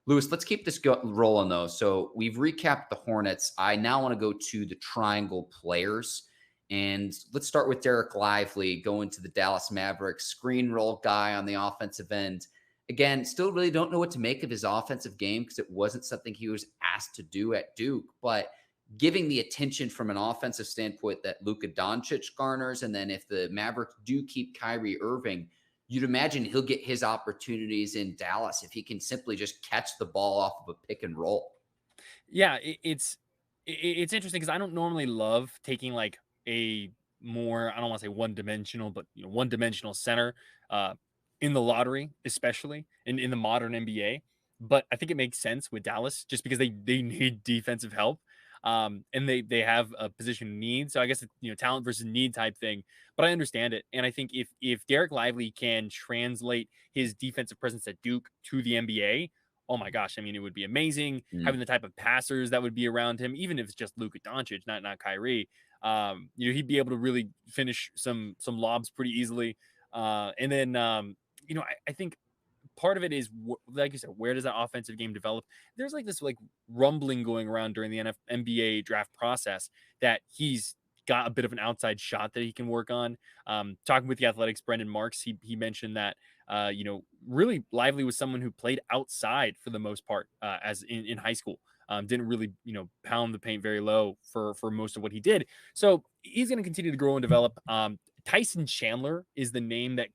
Lewis, let's keep this rolling though. So we've recapped the Hornets. I now want to go to the Triangle players. And let's start with Dereck Lively going to the Dallas Mavericks, screen roll guy on the offensive end. Again, still really don't know what to make of his offensive game because it wasn't something he was asked to do at Duke. But giving the attention from an offensive standpoint that Luka Doncic garners, and then if the Mavericks do keep Kyrie Irving, you'd imagine he'll get his opportunities in Dallas if he can simply just catch the ball off of a pick and roll. Yeah, it's interesting because I don't normally love taking like a more, I don't want to say one dimensional, but one dimensional center uh, in the lottery, especially in the modern NBA. But I think it makes sense with Dallas just because they need defensive help. And they have a position need. So I guess it's, talent versus need type thing. But I understand it. And I think if Dereck Lively can translate his defensive presence at Duke to the NBA, oh my gosh, I mean, it would be amazing Mm. having the type of passers that would be around him, even if it's just Luka Doncic, not Kyrie. He'd be able to really finish some lobs pretty easily. And then I think part of it is like you said, where does that offensive game develop? There's like this like rumbling going around during the NBA draft process that he's got a bit of an outside shot that he can work on. Talking with the Athletics, Brendan Marks, he mentioned that really Lively was someone who played outside for the most part as in high school. Didn't really pound the paint very low for most of what he did. So he's going to continue to grow and develop. Tyson Chandler is the name that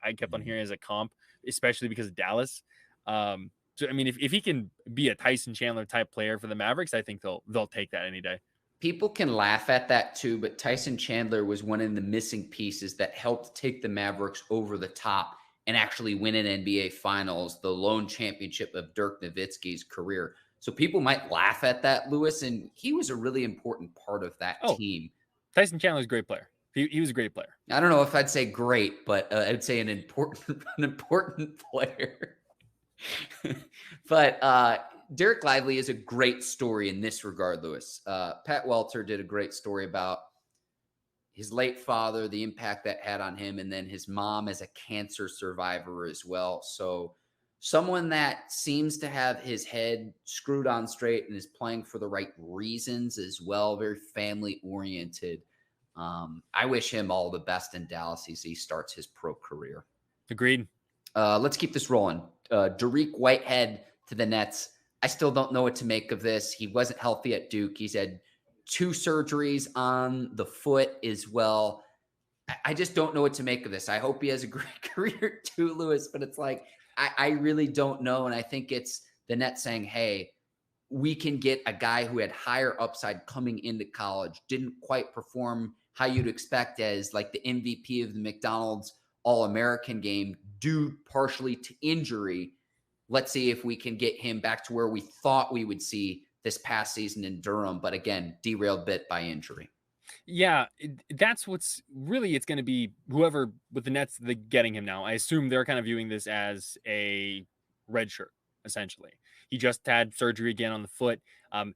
I kept on hearing as a comp, especially because of Dallas. So I mean, if he can be a Tyson Chandler type player for the Mavericks, I think they'll take that any day. People can laugh at that too, but Tyson Chandler was one of the missing pieces that helped take the Mavericks over the top and actually win an NBA Finals, the lone championship of Dirk Nowitzki's career. So people might laugh at that, Lewis, and he was a really important part of that Oh, team. Tyson Chandler's a great player. He was a great player. I don't know if I'd say great, but I'd say an important an important player. But Dereck Lively is a great story in this regard, Lewis. Pat Welter did a great story about his late father, the impact that had on him, and then his mom as a cancer survivor as well. So, someone that seems to have his head screwed on straight and is playing for the right reasons as well, very family oriented. I wish him all the best in Dallas as he starts his pro career. Agreed. Let's keep this rolling. Dariq Whitehead to the Nets. I still don't know what to make of this. He wasn't healthy at Duke. He's had 2 surgeries on the foot as well. I just don't know what to make of this. I hope he has a great career too, Lewis, but it's like, I really don't know. And I think it's the Nets saying, hey, we can get a guy who had higher upside coming into college, didn't quite perform how you'd expect as like the MVP of the McDonald's All-American game due partially to injury. Let's see if we can get him back to where we thought we would see this past season in Durham, but again, derailed bit by injury. Yeah, that's what's really it's going to be whoever with the Nets getting him now. I assume they're kind of viewing this as a red shirt essentially. He just had surgery again on the foot. Um,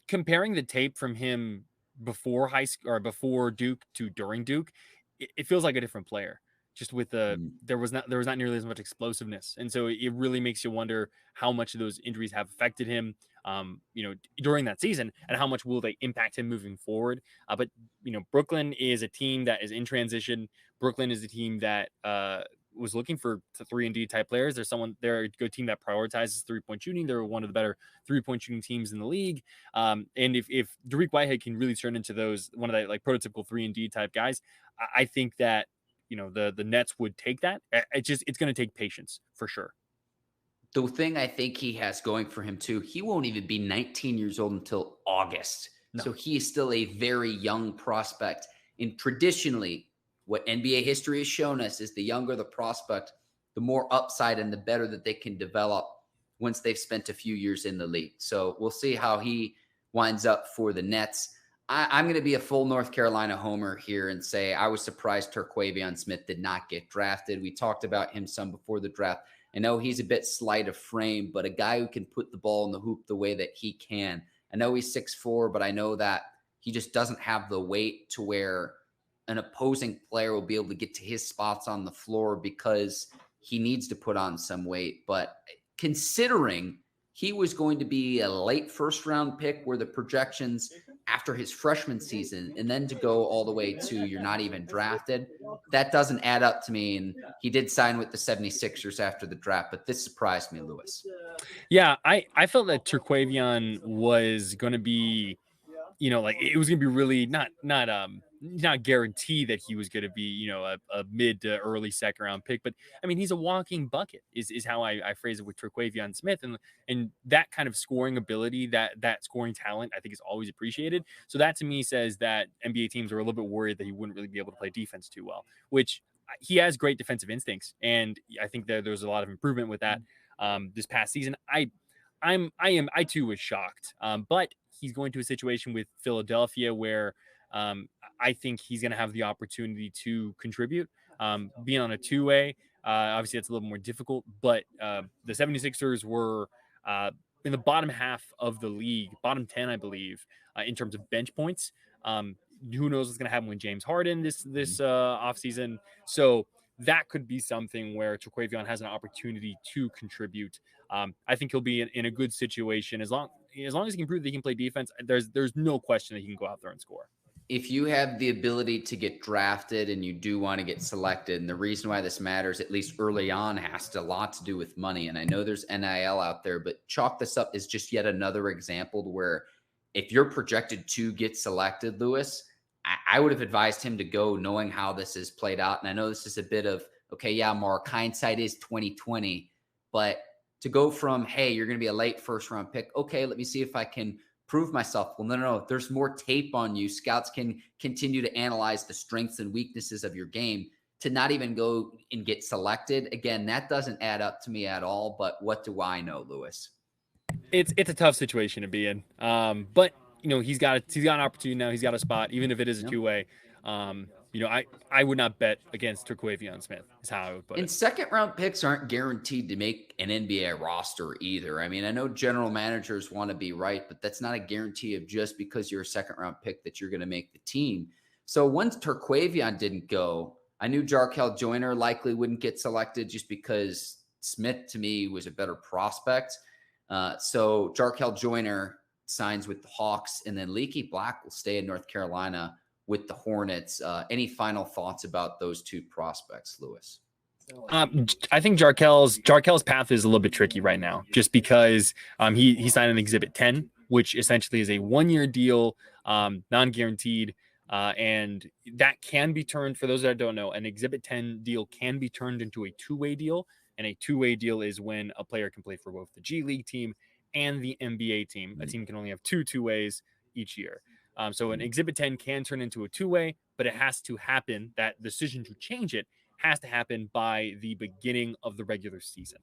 Comparing the tape from him before high school or before Duke to during Duke, it feels like a different player. Just with Mm. there was not nearly as much explosiveness, and so it really makes you wonder how much of those injuries have affected him. During that season, and how much will they impact him moving forward? But Brooklyn is a team that is in transition. Brooklyn is a team that was looking for 3-and-D type players. They're a good team that prioritizes 3-point shooting. They're one of the better 3-point shooting teams in the league. And if Dariq Whitehead can really turn into one of the like prototypical 3-and-D type guys, I think that the Nets would take that. It's going to take patience for sure. The thing I think he has going for him too, he won't even be 19 years old until August. No. So he is still a very young prospect. And traditionally, what NBA history has shown us is the younger the prospect, the more upside and the better that they can develop once they've spent a few years in the league. So we'll see how he winds up for the Nets. I'm going to be a full North Carolina homer here and say I was surprised Terquavion Smith did not get drafted. We talked about him some before the draft. I know he's a bit slight of frame, but a guy who can put the ball in the hoop the way that he can. I know he's 6'4", but I know that he just doesn't have the weight to where an opposing player will be able to get to his spots on the floor because he needs to put on some weight. But considering he was going to be a late first round pick where the projections after his freshman season, and then to go all the way to you're not even drafted, that doesn't add up to me. And he did sign with the 76ers after the draft, but this surprised me, Lewis. Yeah, I felt that Terquavion was going to be, like it was going to be really not guaranteed that he was going to be, a mid to early second round pick. But I mean, he's a walking bucket is how I phrase it with Terquavion Smith. And that kind of scoring ability, that scoring talent, I think is always appreciated. So that to me says that NBA teams are a little bit worried that he wouldn't really be able to play defense too well, which he has great defensive instincts. And I think there's a lot of improvement with that this past season. I too was shocked. But he's going to a situation with Philadelphia where I think he's going to have the opportunity to contribute. Being on a two-way, obviously that's a little more difficult, but the 76ers were in the bottom half of the league, bottom 10, I believe, in terms of bench points. Who knows what's going to happen with James Harden this offseason. So that could be something where Terquavion has an opportunity to contribute. I think he'll be in a good situation as long as he can prove that he can play defense. There's no question that he can go out there and score. If you have the ability to get drafted and you do want to get selected, and the reason why this matters, at least early on, has a lot to do with money. And I know there's NIL out there, but chalk this up as just yet another example to where if you're projected to get selected, Lewis, I would have advised him to go knowing how this is played out. And I know this is a bit of, okay, yeah, Mark, hindsight is 2020, but to go from, hey, you're going to be a late first round pick. Okay, let me see if I can prove myself. Well, no. There's more tape on you. Scouts can continue to analyze the strengths and weaknesses of your game. To not even go and get selected, again, that doesn't add up to me at all. But what do I know, Lewis? It's a tough situation to be in. But he's got an opportunity now. He's got a spot, even if it is a two-way. I would not bet against Terquavion Smith is how I would put it. And second round picks aren't guaranteed to make an NBA roster either. I mean, I know general managers want to be right, but that's not a guarantee of just because you're a second round pick that you're going to make the team. So once Terquavion didn't go, I knew Jarkel Joiner likely wouldn't get selected just because Smith to me was a better prospect. So Jarkel Joiner signs with the Hawks, and then Leaky Black will stay in North Carolina with the Hornets. Any final thoughts about those two prospects, Lewis? I think Jarkel's path is a little bit tricky right now, just because he signed an Exhibit 10, which essentially is a 1-year deal, non-guaranteed, and that can be turned, for those that don't know, an Exhibit 10 deal can be turned into a two-way deal, and a two-way deal is when a player can play for both the G League team and the NBA team. A team can only have two ways each year. So an Exhibit 10 can turn into a two-way, but it has to happen. That decision to change it has to happen by the beginning of the regular season.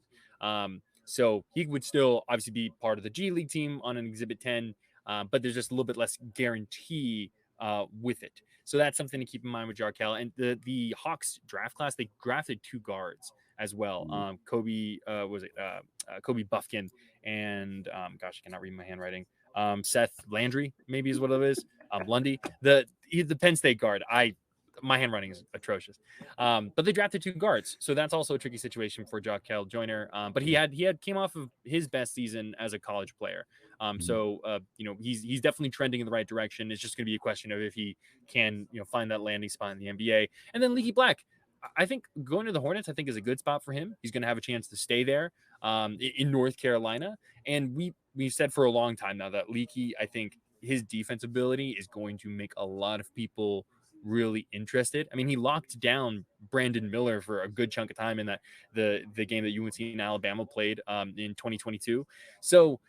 So he would still obviously be part of the G League team on an Exhibit 10, but there's just a little bit less guarantee with it. So that's something to keep in mind with Jarkel. And the Hawks draft class, they drafted 2 guards as well. Kobe Buffkin and gosh, I cannot read my handwriting. Seth Landry, maybe is what it is. Lundy, the Penn State guard. My handwriting is atrocious. But they drafted 2 guards, so that's also a tricky situation for Jarkel Joiner. But he came off of his best season as a college player. So he's definitely trending in the right direction. It's just going to be a question of if he can find that landing spot in the NBA. And then Leaky Black, I think going to the Hornets, I think is a good spot for him. He's going to have a chance to stay there in North Carolina. And we've said for a long time now that Leaky, I think his defense ability is going to make a lot of people really interested. I mean, he locked down Brandon Miller for a good chunk of time in that the game that UNC and Alabama played in 2022. So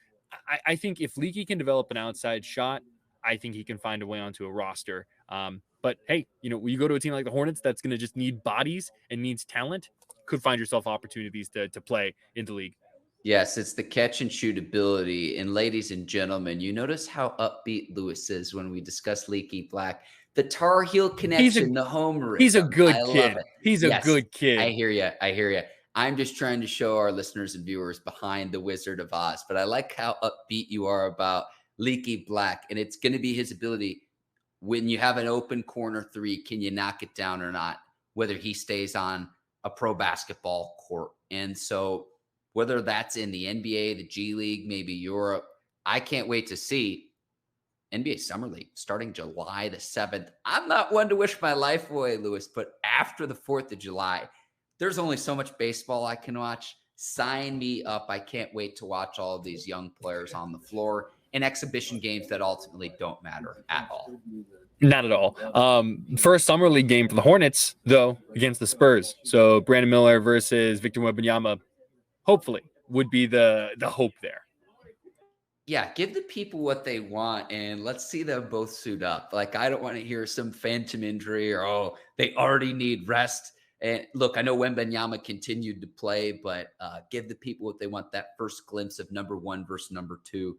I think if Leaky can develop an outside shot, I think he can find a way onto a roster. But hey, when you go to a team like the Hornets that's going to just need bodies and needs talent, could find yourself opportunities to play in the league. Yes, it's the catch and shoot ability. And ladies and gentlemen, you notice how upbeat Lewis is when we discuss Leaky Black. The Tar Heel connection, the homer. He's a good kid. Love it. He's a good kid. I hear you. I'm just trying to show our listeners and viewers behind the Wizard of Oz. But I like how upbeat you are about Leaky Black. And it's going to be his ability when you have an open corner 3, can you knock it down or not, whether he stays on a pro basketball court. And so whether that's in the NBA, the G League, maybe Europe. I can't wait to see NBA Summer League starting July the 7th. I'm not one to wish my life away, Lewis, but after the 4th of July, there's only so much baseball I can watch. Sign me up. I can't wait to watch all of these young players on the floor in exhibition games that ultimately don't matter at all. Not at all. First summer league game for the Hornets, though, against the Spurs. So Brandon Miller versus Victor Wembanyama, hopefully, would be the hope there. Yeah, give the people what they want and let's see them both suit up. Like, I don't want to hear some phantom injury or, oh, they already need rest. And look, I know Wembanyama continued to play, but give the people what they want, that first glimpse of number 1 versus number 2.